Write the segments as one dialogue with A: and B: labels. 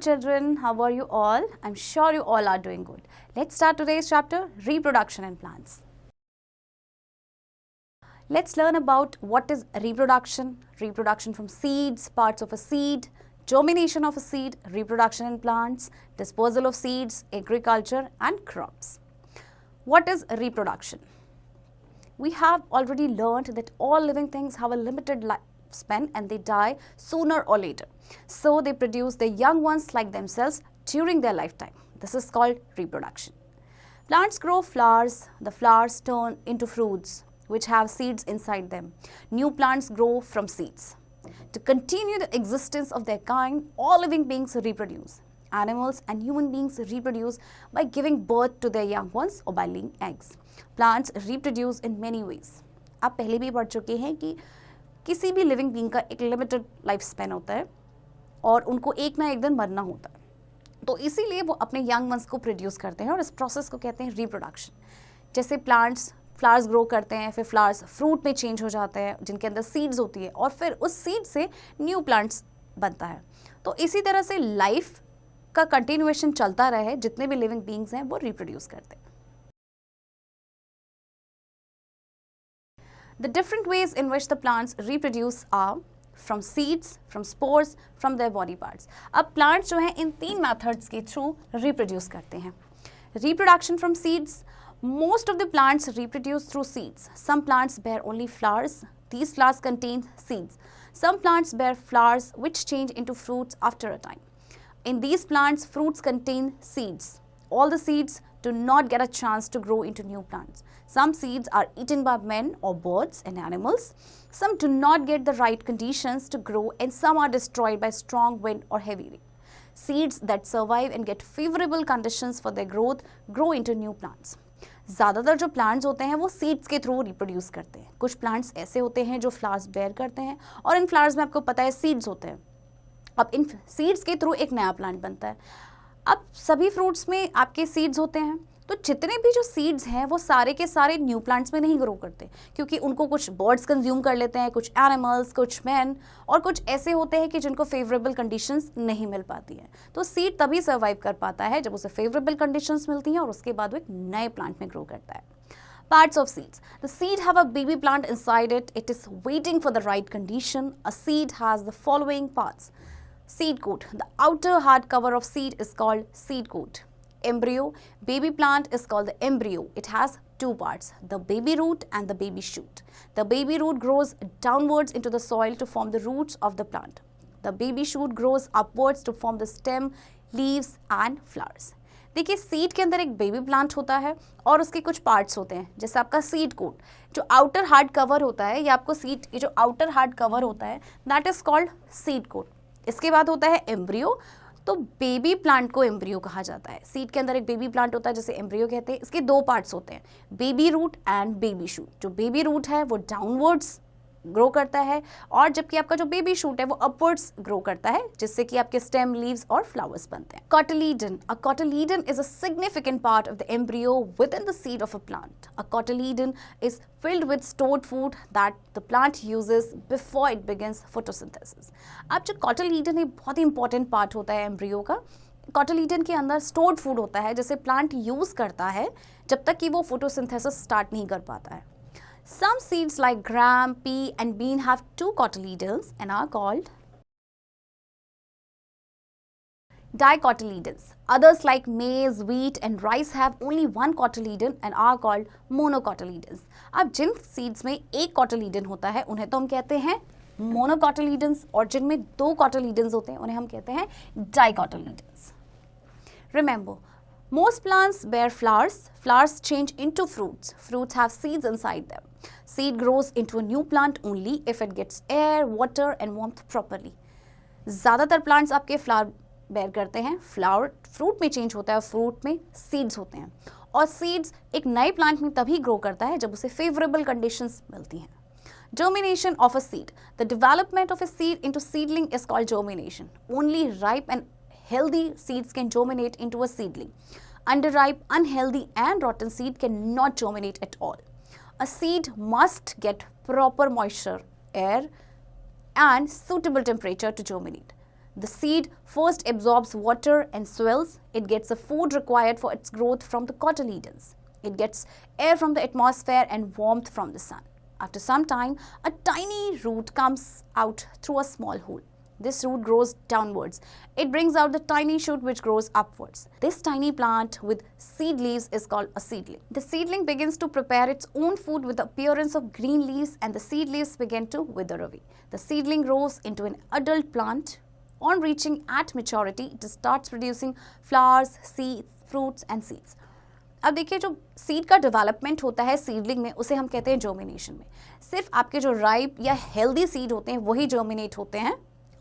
A: children, how are you all? I'm sure you all are doing good. Let's start today's chapter, Reproduction in Plants. Let's learn about what is reproduction, reproduction from seeds, parts of a seed, germination of a seed, reproduction in plants, dispersal of seeds, agriculture and crops. What is reproduction? We have already learned that all living things have a limited lifespan and they die sooner or later. So they produce their young ones like themselves during their lifetime. This is called reproduction. Plants grow flowers, the flowers turn into fruits which have seeds inside them. New plants grow from seeds. To continue the existence of their kind, all living beings reproduce. Animals and human beings reproduce by giving birth to their young ones or by laying eggs. Plants reproduce in many ways. आप पहले भी पढ़ चुके हैं कि किसी भी living being का एक लिमिटेड लाइफ स्पैन होता है और उनको एक ना एक दिन मरना होता है, तो इसीलिए वो अपने यंग वंस को प्रोड्यूस करते हैं और इस प्रोसेस को कहते हैं रिप्रोडक्शन. जैसे प्लांट्स फ्लावर्स ग्रो करते हैं, फिर फ्लावर्स फ्रूट में चेंज हो जाते हैं जिनके अंदर सीड्स होती है और फिर उस सीड से न्यू प्लांट्स बनता है. तो इसी तरह से लाइफ का कंटिन्यूएशन चलता रहे, जितने भी लिविंग बीइंग्स हैं वो रिप्रोड्यूस करते हैं. The different ways in which the plants reproduce are from seeds, from spores, from their body parts. अब plants जो हैं इन तीन methods के through reproduce करते हैं. Reproduction from seeds. Most of the plants reproduce through seeds. Some plants bear only flowers. These flowers contain seeds. Some plants bear flowers which change into fruits after a time. In these plants, fruits contain seeds. All the seeds do not get a chance to grow into new plants. Some seeds are eaten by men or birds and animals. Some do not get the right conditions to grow and some are destroyed by strong wind or heavy rain. Seeds that survive and get favorable conditions for their growth grow into new plants. ज़्यादातर जो plants होते हैं वो seeds के through reproduce करते हैं. कुछ plants ऐसे होते हैं जो फ्लावर्स बेयर करते हैं और इन फ्लावर्स में आपको पता है सीड्स होते हैं. अब इन सीड्स के थ्रू एक नया प्लांट बनता है. अब सभी फ्रूट्स में आपके सीड्स होते हैं, तो जितने भी जो सीड्स हैं वो सारे के सारे न्यू प्लांट्स में नहीं ग्रो करते क्योंकि उनको कुछ बर्ड्स कंज्यूम कर लेते हैं, कुछ एनिमल्स, कुछ मैन और कुछ ऐसे होते हैं कि जिनको फेवरेबल कंडीशंस नहीं मिल पाती हैं. तो सीड तभी सर्वाइव कर पाता है जब उसे फेवरेबल कंडीशंस मिलती हैं और उसके बाद वो एक नए प्लांट में ग्रो करता है. Parts of seeds. The seed have a baby plant inside it. It is waiting for the right condition. A seed has the following parts. Seed coat. The outer hard cover of seed is called seed coat. Embryo. Baby plant is called the embryo. It has two parts, the baby root and the baby shoot. The baby root grows downwards into the soil to form the roots of the plant. The baby shoot grows upwards to form the stem, leaves and flowers. देखिए seed के अंदर एक baby plant होता है और उसके कुछ parts होते हैं, जैसे आपका सीड कोट जो आउटर हार्ड कवर होता है, या आपको सीड की जो आउटर हार्ड कवर होता है that is called seed coat. इसके बाद होता है एम्ब्रियो. तो बेबी प्लांट को एम्ब्रियो कहा जाता है. सीड के अंदर एक बेबी प्लांट होता है जिसे एम्ब्रियो कहते हैं. इसके दो पार्ट्स होते हैं, baby root and baby shoot. जो बेबी रूट है वो डाउनवर्ड्स ग्रो करता है और जबकि आपका जो बेबी शूट है वो अपवर्ड्स ग्रो करता है, जिससे कि आपके स्टेम, लीव्स और फ्लावर्स बनते हैं. Cotyledon. A cotyledon is a significant part of the embryo within the seed of a plant. A cotyledon is filled with stored food that the plant uses before it begins photosynthesis. अब जो cotyledon है बहुत ही important part होता है embryo का. cotyledon के अंदर stored food होता है जिसे प्लांट यूज करता है जब तक कि वो फोटोसिंथेसिस स्टार्ट नहीं कर पाता है. Some seeds like gram, pea and bean have two cotyledons and are called dicotyledons. Others like maize, wheat and rice have only one cotyledon and are called monocotyledons. अब जिन seeds में एक cotyledon होता है उन्हें तो हम कहते हैं monocotyledons और जिनमें दो cotyledons होते हैं उन्हें हम कहते हैं dicotyledons. Remember, most plants bear flowers. Flowers change into fruits. Fruits have seeds inside them. Seed grows into a new plant only if it gets air, water and warmth properly. ज़्यादातर plants आपके flower bear करते हैं. Flower fruit में change होता है, fruit में seeds होते हैं और seeds एक नए plant में तभी grow करता है जब उसे favorable conditions मिलती हैं. Germination of a seed. The development of a seed into seedling is called germination. Only ripe and healthy seeds can germinate into a seedling. Underripe, unhealthy and rotten seed cannot germinate at all. A seed must get proper moisture, air and suitable temperature to germinate. The seed first absorbs water and swells. It gets the food required for its growth from the cotyledons. It gets air from the atmosphere and warmth from the sun. After some time, a tiny root comes out through a small hole. This root grows downwards. It brings out the tiny shoot which grows upwards. This tiny plant with seed leaves is called a seedling. The seedling begins to prepare its own food with the appearance of green leaves, and the seed leaves begin to wither away. The seedling grows into an adult plant. On reaching at maturity, it starts producing flowers, seeds, fruits and seeds. अब देखिए जो seed का development होता है seedling में, उसे हम कहते हैं जर्मिनेशन में। सिर्फ आपके जो राइप या हेल्दी सीड होते हैं वही जर्मिनेट होते हैं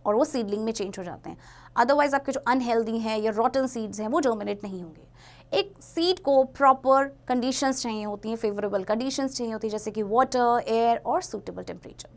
A: और वो सीडलिंग में चेंज हो जाते हैं। अदरवाइज आपके जो अनहेल्दी हैं या रॉटन सीड्स हैं वो जर्मिनेट नहीं होंगे। एक सीड को प्रॉपर कंडीशंस चाहिए होती हैं, फेवरेबल कंडीशंस चाहिए होती है, जैसे कि वाटर, एयर और सूटेबल टेम्परेचर।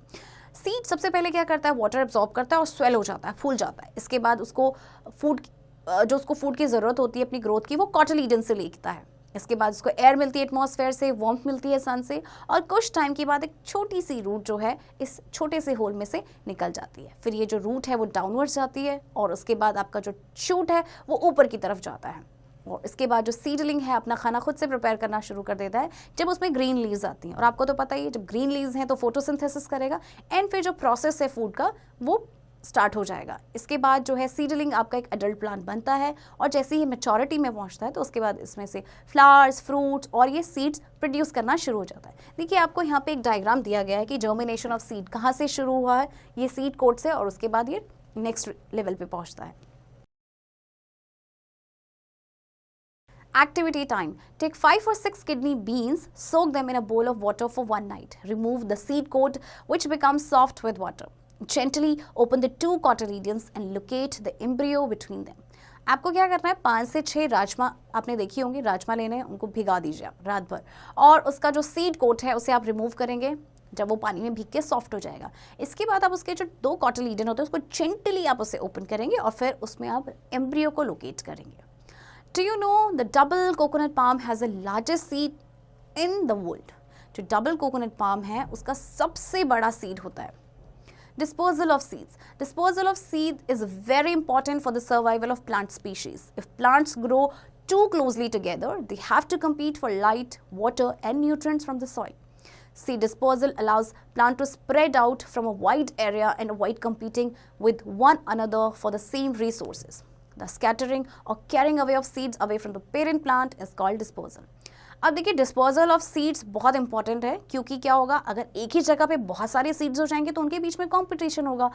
A: सीड सबसे पहले क्या करता है, वाटर एब्जॉर्ब करता है और स्वेल हो जाता है, फूल जाता है। इसके बाद उसको फूड की ज़रूरत होती है अपनी ग्रोथ की, वो कॉटिलीडन से लेता है। इसके बाद उसको एयर मिलती है एटमॉस्फेयर से, वार्मथ मिलती है सन से, और कुछ टाइम के बाद एक छोटी सी रूट जो है इस छोटे से होल में से निकल जाती है। फिर ये जो रूट है वो डाउनवर्ड्स जाती है और उसके बाद आपका जो शूट है वो ऊपर की तरफ जाता है। और इसके बाद जो सीडलिंग है अपना खाना खुद से प्रिपेयर करना शुरू कर देता है जब उसमें ग्रीन लीव्स आती हैं। और आपको तो पता ही है, जब ग्रीन लीव्स हैं तो फोटोसिंथेसिस करेगा एंड फिर जो प्रोसेस है फूड का वो स्टार्ट हो जाएगा। इसके बाद जो है सीडलिंग आपका एक एडल्ट प्लांट बनता है और जैसे ही मैच्योरिटी में पहुंचता है तो उसके बाद इसमें से फ्लावर्स, फ्रूट्स और ये सीड्स प्रोड्यूस करना शुरू हो जाता है। देखिए आपको यहाँ पे एक डायग्राम दिया गया है कि जर्मिनेशन ऑफ सीड कहाँ से शुरू हुआ है, ये सीड कोट से, और उसके बाद ये नेक्स्ट लेवल पे पहुंचता है। Activity time. Take 5 or 6 kidney beans, soak them in a bowl of water for 1 night. Remove the seed coat which becomes soft with water. Gently open the 2 cotyledons and locate the embryo between them. आपको क्या करना है, 5 से 6 राजमा, आपने देखी होंगी राजमा लेने हैं, उनको भिगा दीजिए आप रात भर, और उसका जो सीड कोट है उसे आप रिमूव करेंगे जब वो पानी में भीग के सॉफ्ट हो जाएगा। इसके बाद आप उसके जो 2 कॉटिलीडन होते हैं उसको जेंटली आप उसे ओपन करेंगे और फिर उसमें आप एम्ब्रियो को लोकेट करेंगे। Do you know the double coconut palm has the largest seed in the world? जो double coconut palm है उसका सबसे बड़ा seed होता है। Dispersal of seeds. Dispersal of seed is very important for the survival of plant species. If plants grow too closely together, they have to compete for light, water and nutrients from the soil. Seed dispersal allows plant to spread out from a wide area and avoid competing with one another for the same resources. The scattering or carrying away of seeds away from the parent plant is called dispersal. अब देखिए disposal of seeds बहुत important है, क्योंकि क्या होगा, अगर एक ही जगह पे बहुत सारे सीड्स हो जाएंगे तो उनके बीच में कंपटीशन होगा,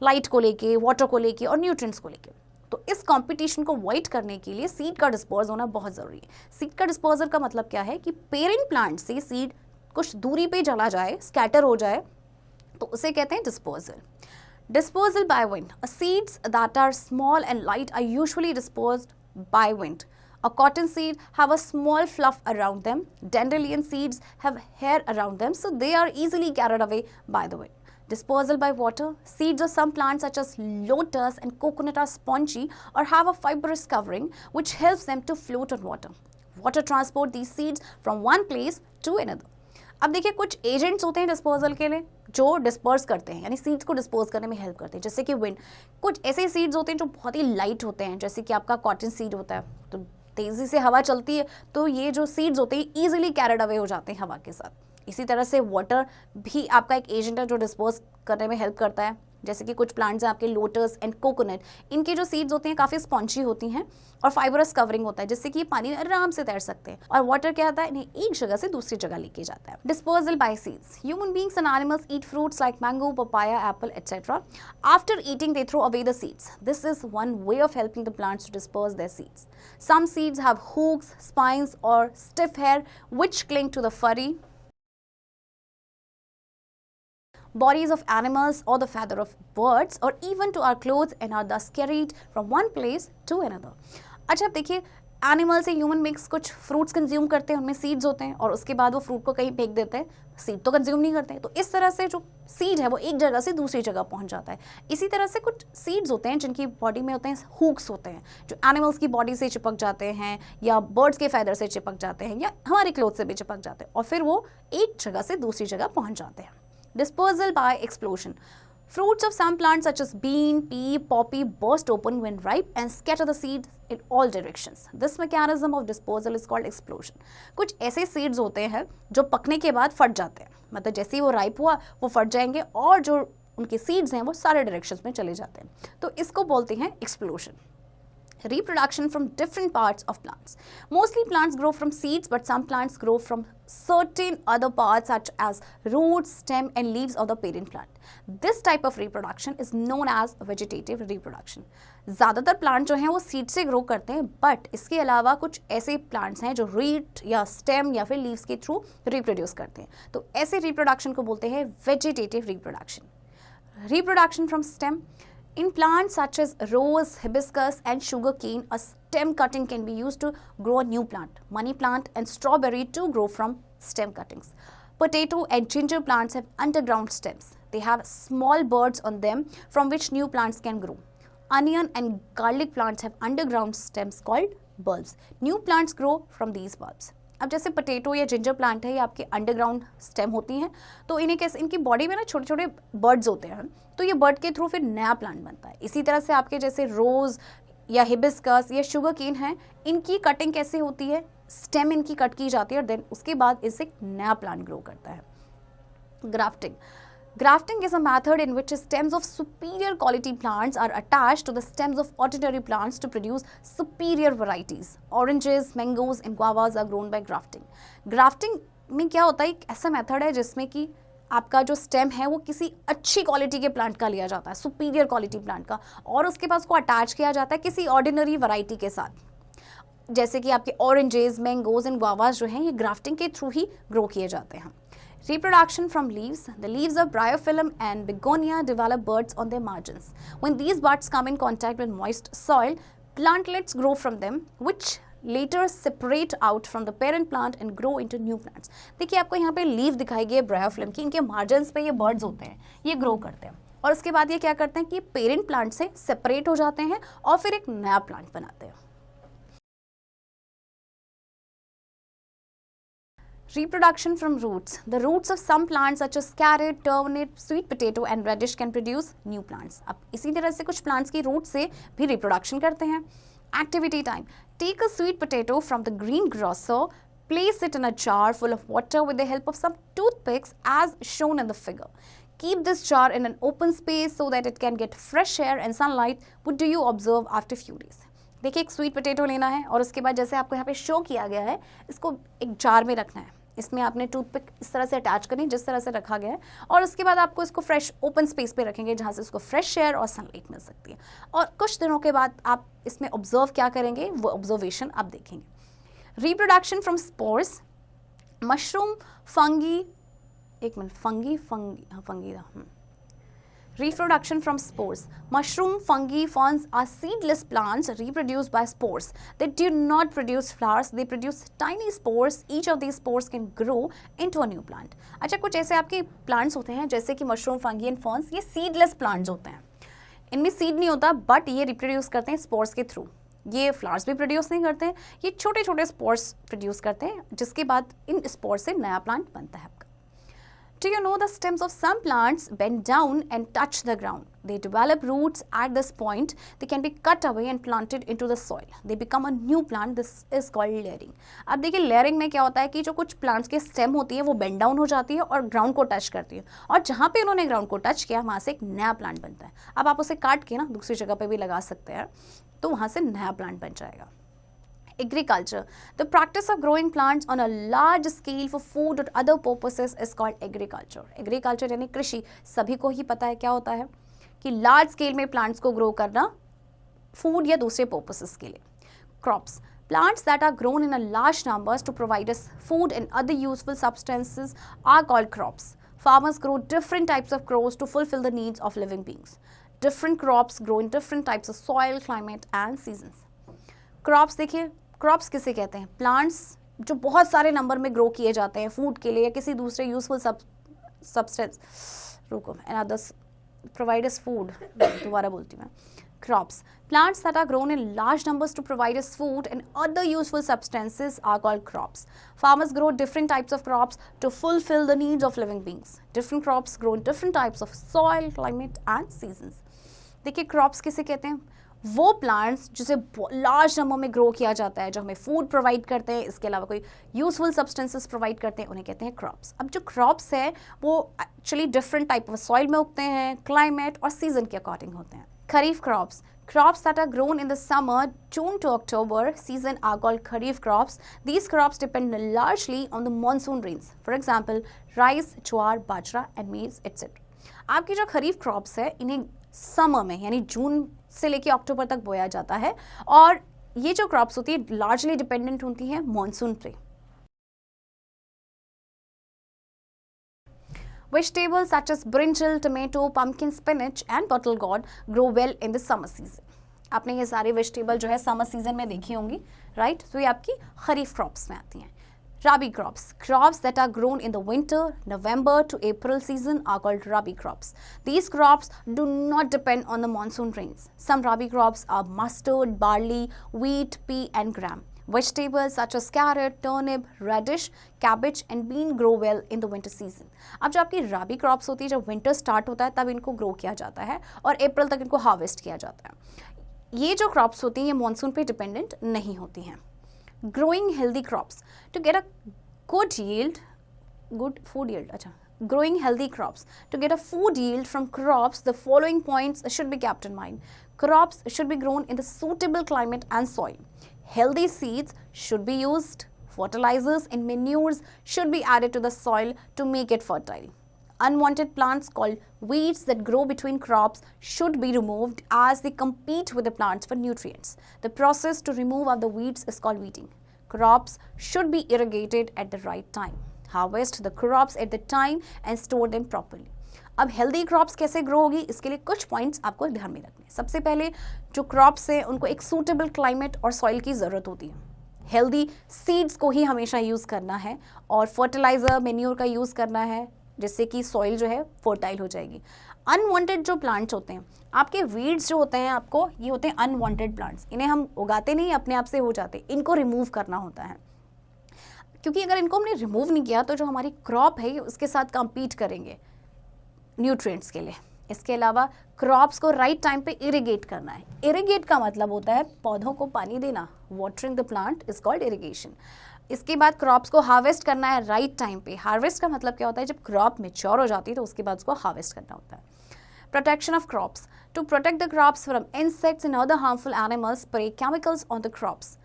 A: लाइट को लेके, वाटर को लेके और न्यूट्रिएंट्स को लेके। तो इस कंपटीशन को अवॉइड करने के लिए सीड का डिस्पोज होना बहुत ज़रूरी है। सीड का डिस्पोजल का मतलब क्या है कि पेरेंट प्लांट से सीड कुछ दूरी पे चला जाए, स्कैटर हो जाए, तो उसे कहते हैं disposal. Dispersal by wind. Seeds that are small and light are usually dispersed by wind. A cotton seed have a small fluff around them. Dandelion seeds have hair around them, so they are easily carried away by the wind. Dispersal by water. Seeds of some plants such as lotus and coconut are spongy or have a fibrous covering which helps them to float on water. Water transport these seeds from one place to another. अब देखिए कुछ agents होते हैं disposal के लिए जो disperse करते हैं, यानी सीड्स को डिस्पोज करने में हेल्प करते हैं, जैसे कि विंड। कुछ ऐसे सीड्स होते हैं जो बहुत ही लाइट होते हैं, जैसे कि आपका कॉटन सीड होता है, तो तेज़ी से हवा चलती है तो ये जो सीड्स होते हैं ईजिली कैरिड अवे हो जाते हैं हवा के साथ। इसी तरह से वाटर भी आपका एक एजेंट है जो डिस्पोज करने में हेल्प करता है, जैसे कि कुछ प्लांट्स हैं आपके लोटस एंड कोकोनट, इनकी जो सीड्स होती हैं काफ़ी स्पॉन्जी होती हैं और फाइबरस कवरिंग होता है, जिससे कि ये पानी में आराम से तैर सकते हैं। और वाटर क्या होता है, इन्हें एक जगह से दूसरी जगह लेके जाता है। Disposal by seeds. Human beings and animals eat fruits like mango, papaya, apple etcetera. After eating they throw away the seeds. This is one way of helping the plants to disperse their seeds. Some seeds have hooks, spines or stiff hair which cling to the furry bodies of animals or the feather of birds or even to our clothes and are thus carried from one place to another. अच्छा, अब देखिए animal से human mix कुछ fruits consume करते हैं, उनमें seeds होते हैं और उसके बाद वो फ्रूट को कहीं फेंक देते हैं, सीड तो कंज्यूम नहीं करते हैं। तो इस तरह से जो सीड है वो एक जगह से दूसरी जगह पहुंच जाता है। इसी तरह से कुछ सीड्स होते हैं जिनकी बॉडी में होते हैं हुक्स होते हैं, जो एनिमल्स की बॉडी से चिपक जाते हैं या बर्ड्स के फैदर से चिपक जाते हैं या हमारे क्लोथ से भी चिपक जाते हैं और फिर वो एक जगह से दूसरी जगह पहुँच जाते हैं। Dispersal by explosion. Fruits of some plants such as bean, pea, poppy burst open when ripe and scatter the seeds in all directions. This mechanism of disposal is called explosion. कुछ ऐसे seeds होते हैं जो पकने के बाद फट जाते हैं, मतलब जैसे ही वो ripe हुआ वो फट जाएंगे और जो उनके seeds हैं वो सारे directions में चले जाते हैं, तो इसको बोलते हैं explosion. Reproduction from different parts of plants. Mostly plants grow from seeds, but some plants grow from certain other parts such as roots, stem and leaves of the parent plant. This type of reproduction is known as vegetative reproduction. ज़्यादातर plant जो हैं वो seed से grow करते हैं, but इसके अलावा कुछ ऐसे प्लांट्स हैं जो रूट या स्टेम या फिर लीव्स के थ्रू रिप्रोड्यूस करते हैं, तो ऐसे रिप्रोडक्शन को बोलते हैं vegetative reproduction. Reproduction from stem. In plants such as rose, hibiscus and sugarcane, a stem cutting can be used to grow a new plant. Money plant and strawberry too grow from stem cuttings. Potato and ginger plants have underground stems. They have small buds on them from which new plants can grow. Onion and garlic plants have underground stems called bulbs. New plants grow from these bulbs. अब जैसे potato या ginger plant है, ये आपके underground stem होती हैं, तो इन्हें कैसे, इनकी बॉडी में ना छोटे छोटे बर्ड्स होते हैं, तो ये बर्ड के थ्रू फिर नया प्लांट बनता है. इसी तरह से आपके जैसे रोज़ या हिबिस्कस या शुगर केन है, इनकी कटिंग कैसे होती है, स्टेम इनकी कट की जाती है और देन उसके बाद इससे नया प्लांट ग्रो करता है. Grafting. Grafting is a method in which stems of superior quality plants are attached to the stems of ordinary plants to produce superior varieties. Oranges, mangoes and guavas are grown by grafting. Grafting में क्या होता है, एक ऐसा method है जिसमें कि आपका जो स्टेम है वो किसी अच्छी क्वालिटी के प्लांट का लिया जाता है, सुपीरियर क्वालिटी प्लांट का, और उसके पास को अटैच किया जाता है किसी ऑर्डिनरी वैरायटी के साथ. जैसे कि आपके ऑरेंजेस, मैंगोज एंड गुआवास जो हैं ये ग्राफ्टिंग के थ्रू ही ग्रो किए जाते हैं. Reproduction from leaves. The leaves of bryophyllum and begonia develop buds on their margins. When these buds come in contact with moist soil, plantlets grow from them, which later separate out from the parent plant and grow into new plants. देखिए आपको यहाँ पे leave दिखाई गई है bryophyllum की, इनके margins पे ये बर्ड्स होते हैं, ये ग्रो करते हैं और उसके बाद ये क्या करते हैं कि पेरेंट प्लांट से सेपरेट हो जाते हैं और फिर एक नया प्लांट बनाते हैं. Reproduction from roots. The roots of some plants such as carrot, turnip, sweet potato and radish can produce new plants. अब इसी तरह से कुछ plants की root से भी reproduction करते हैं. Activity time. Take a sweet potato from the greengrocer, place it in a jar full of water with the help of some toothpicks as shown in the figure. Keep this jar in an open space so that it can get fresh air and sunlight. What do you observe after few days? देखिए एक sweet potato लेना है और उसके बाद जैसे आपको यहाँ पे शो किया गया है, इसको एक जार में रखना है, इसमें आपने टूथपिक इस तरह से अटैच करनी जिस तरह से रखा गया है, और उसके बाद आपको इसको फ्रेश ओपन स्पेस पे रखेंगे जहाँ से इसको फ्रेश एयर और सनलाइट मिल सकती है. और कुछ दिनों के बाद आप इसमें ऑब्जर्व क्या करेंगे, वो ऑब्जर्वेशन आप देखेंगे. Reproduction from spores. Mushroom, fungi, एक minute, fungi. Reproduction from spores. Mushroom, fungi, ferns are seedless plants reproduced by spores. They do not produce flowers. They produce tiny spores. Each of these spores can grow into a new plant. अच्छा, कुछ ऐसे आपके plants होते हैं जैसे कि mushroom, fungi and ferns, ये seedless plants होते हैं. इनमें seed नहीं होता, but ये reproduce करते हैं spores के through. ये flowers भी produce नहीं करते हैं, ये छोटे छोटे spores produce करते हैं, जिसके बाद इन spores से नया plant बनता है आपका. Do you know the stems of some plants bend down and touch the ground? They develop roots at this point. They can be cut away and planted into the soil. They become a new plant. This is called layering. अब देखिए layering में क्या होता है कि जो कुछ plants के स्टेम होती है वो बेंड डाउन हो जाती है और ग्राउंड को टच करती है, और जहाँ पे उन्होंने ग्राउंड को टच किया वहाँ से एक नया प्लांट बनता है. अब आप उसे काट के ना दूसरी जगह पे भी लगा सकते हैं, तो वहाँ से नया प्लांट बन जाएगा. Agriculture. The practice of growing plants on a large scale for food or other purposes is called agriculture. Agriculture यानी कृषि. सभी को ही पता है क्या होता है कि लार्ज स्केल में प्लांट्स को ग्रो करना फूड या दूसरे पर्पसेस के लिए. Crops. Plants that are grown in a large numbers to provide us food and other useful substances are called crops. Farmers grow different types of crops to fulfill the needs of living beings. Different crops grow in different types of soil, climate and seasons. Crops देखिए, crops किसे कहते हैं, plants जो बहुत सारे number में grow किए जाते हैं फूड के लिए या किसी दूसरे यूजफुल सब्सटेंस, रुको, and others provide us food, दोबारा बोलती हूँ मैं. Crops. Plants that are grown in large numbers to provide us food and other useful substances are called crops. Farmers grow different types of crops to fulfill the needs of living beings. Different crops grow in different types of soil, climate and seasons. देखिए crops किसे कहते हैं? वो plants जिसे large number में grow किया जाता है, जो हमें फूड प्रोवाइड करते हैं, इसके अलावा कोई यूजफुल सब्सटेंसेस प्रोवाइड करते हैं, उन्हें कहते हैं क्रॉप्स. अब जो क्रॉप्स है वो actually different type of soil में उगते हैं, क्लाइमेट और सीजन के अकॉर्डिंग होते हैं. खरीफ crops. Crops that are grown in the summer, June to October season are called kharif crops. These crops depend largely on the monsoon rains. For example, rice, jowar, bajra and maize, etc. आपकी जो खरीफ crops है इन्हें summer में यानी जून से लेके अक्टूबर तक बोया जाता है और ये जो क्रॉप्स होती है लार्जली डिपेंडेंट होती हैं मॉनसून पे. Vegetables such as brinjal, tomato, pumpkin, spinach and bottle gourd grow well in the summer season. आपने ये सारे वेजिटेबल जो है समर सीजन में देखी होंगी, राइट? तो ये आपकी खरीफ क्रॉप्स में आती हैं. Rabi crops. Crops that are grown in the winter, November to April season are called Rabi crops. These crops do not depend on the monsoon rains. Some Rabi crops are mustard, barley, wheat, pea and gram. Vegetables such as carrot, turnip, radish, cabbage and bean grow well in the winter season. अब जो आपकी राबी crops होती है जब winter start होता है तब इनको ग्रो किया जाता है और अप्रैल तक इनको हार्वेस्ट किया जाता है. ये जो क्रॉप्स होती हैं ये मॉनसून पे डिपेंडेंट नहीं होती हैं. Growing healthy crops. To get a good food yield. Growing healthy crops. To get a food yield from crops, the following points should be kept in mind. Crops should be grown in the suitable climate and soil. Healthy seeds should be used. Fertilizers and manures should be added to the soil to make it fertile. Unwanted plants called weeds that grow between crops should be removed as they compete with the plants for nutrients. The process to remove of the weeds is called weeding. Crops should be irrigated at the right time. Harvest the crops at the time and store them properly. अब healthy crops कैसे grow होगी इसके लिए कुछ points आपको ध्यान में रखने हैं. सबसे पहले जो क्रॉप्स हैं उनको एक सूटेबल क्लाइमेट और सॉइल की ज़रूरत होती है. हेल्दी सीड्स को ही हमेशा यूज़ करना है और फर्टिलाइज़र मेन्योर का यूज़ करना है जिससे कि सॉइल जो है फर्टाइल हो जाएगी. अनवांटेड जो प्लांट्स होते हैं आपके वीड्स जो होते हैं आपको ये होते हैं अनवांटेड प्लांट्स. इन्हें हम उगाते नहीं अपने आप से हो जाते, इनको रिमूव करना होता है क्योंकि अगर इनको हमने रिमूव नहीं किया तो जो हमारी क्रॉप है उसके साथ कम्पीट करेंगे न्यूट्रिएंट्स के लिए. इसके अलावा क्रॉप्स को राइट टाइम पे इरिगेट करना है. इरिगेट का मतलब होता है पौधों को पानी देना. Watering the plant is called irrigation. इसके बाद क्रॉप्स को हार्वेस्ट करना है राइट टाइम पे. हार्वेस्ट का मतलब क्या होता है जब क्रॉप मैच्योर हो जाती है तो उसके बाद उसको हार्वेस्ट करना होता है. Protection of crops. To protect the crops from insects and other harmful animals spray chemicals on the crops.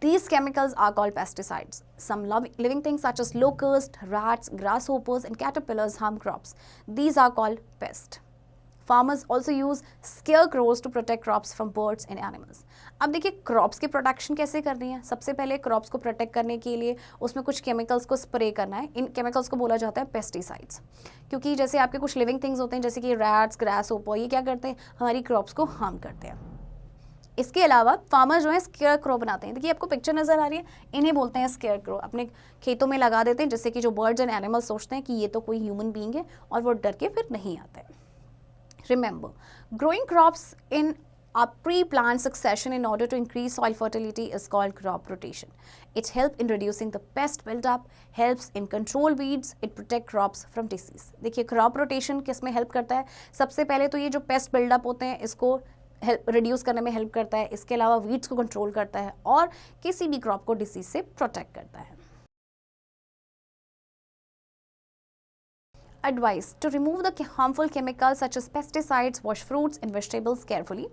A: These chemicals are called pesticides. Some living things such as locusts, rats, grasshoppers and caterpillars harm crops. These are called pests. Farmers also use scarecrows to protect crops from birds and animals. अब देखिए crops की protection कैसे करनी है. सबसे पहले crops को protect करने के लिए उसमें कुछ केमिकल्स को स्प्रे करना है. इन केमिकल्स को बोला जाता है पेस्टिसाइड्स क्योंकि जैसे आपके कुछ लिविंग थिंग्स होते हैं जैसे कि रैट्स, ग्रासहोपर, ये क्या करते हैं हमारी क्रॉप्स को हार्म करते हैं. इसके अलावा फार्मर जो है स्केयर क्रो बनाते हैं. देखिए आपको पिक्चर नज़र आ रही है, इन्हें बोलते हैं स्केयर क्रो. अपने खेतों में लगा देते हैं जिससे कि जो बर्ड्स एंड एनिमल्स सोचते हैं कि ये तो कोई ह्यूमन बीइंग है और वो डर के फिर नहीं आते हैं. Remember, growing crops in a pre-plant succession in order to increase soil fertility is called crop rotation. It helps in reducing the pest buildup, helps in control weeds, it protect crops from disease. देखिए crop rotation किस में help करता है. सबसे पहले तो ये जो पेस्ट बिल्डअप होते हैं इसको रिड्यूस करने में हेल्प करता है. इसके अलावा वीड्स को कंट्रोल करता है और किसी भी क्रॉप को डिसीज से प्रोटेक्ट करता है. Advice: to remove the harmful chemicals such as pesticides, wash fruits and vegetables carefully.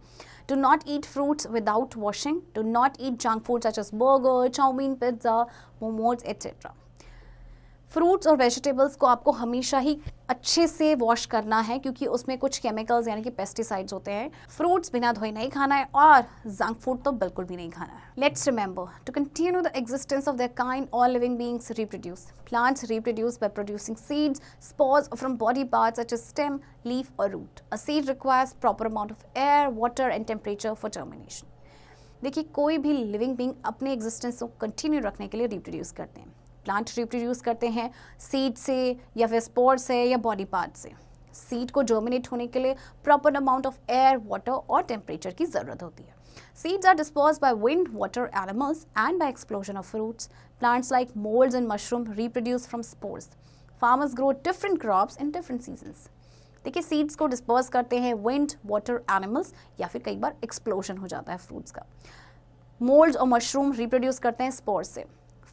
A: Do not eat fruits without washing. Do not eat junk food such as burger, chow-mein, pizza, momos, etc. Fruits और vegetables को आपको हमेशा ही अच्छे से wash करना है क्योंकि उसमें कुछ केमिकल्स यानी कि पेस्टिसाइड्स होते हैं. फ्रूट्स बिना धोए नहीं खाना है और जंक फूड तो बिल्कुल भी नहीं खाना है. Let's remember, to continue the existence of their kind all living beings reproduce. Plants reproduce by producing seeds, spores from body parts such as stem, leaf और root. A seed requires proper amount of air, water and temperature for germination. देखिए कोई भी living being अपने existence को continue रखने के लिए reproduce करते हैं. प्लांट रिप्रोड्यूस करते हैं सीड से या फिर स्पोर से या बॉडी पार्ट से. सीड को जर्मिनेट होने के लिए proper amount of air, water और टेम्परेचर की ज़रूरत होती है. Seeds are dispersed by wind, water, animals and by explosion of fruits. Plants like molds and mushroom reproduce from spores. Farmers grow different crops in different seasons. देखिए seeds को disperse करते हैं wind, water, animals या फिर कई बार explosion हो जाता है फ्रूट्स का. मोल्ड्स और मशरूम रिप्रोड्यूस करते हैं स्पोर्स से.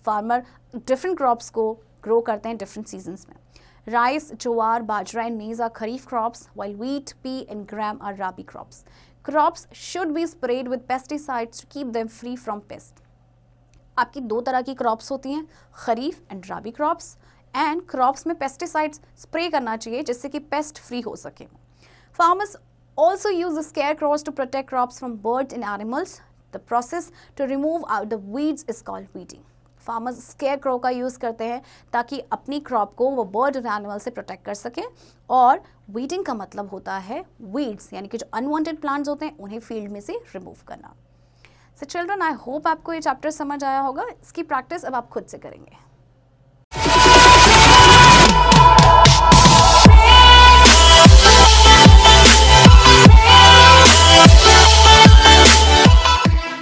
A: फार्मर डिफरेंट क्रॉप्स को ग्रो करते हैं डिफरेंट सीजन्स में. Rice, jowar, bajra and maize are kharif crops, while wheat, pea and gram are rabi crops. Crops should be sprayed with pesticides to keep them free from pests. आपकी दो तरह की crops होती हैं, kharif and rabi crops. And crops में pesticides spray करना चाहिए जिससे कि पेस्ट फ्री हो सके. Farmers also use scarecrows to protect crops from birds and animals. The process to remove out the weeds is called weeding. Farmers scarecrow का use करते हैं ताकि अपनी क्रॉप को वो बर्ड और एनिमल से प्रोटेक्ट कर सकें. और वीडिंग का मतलब होता है वीड्स, यानी कि जो अनवांटेड प्लांट्स होते हैं उन्हें फील्ड में से रिमूव करना. सो चिल्ड्रन, आई होप आपको ये चैप्टर समझ आया होगा. इसकी प्रैक्टिस अब आप खुद से करेंगे.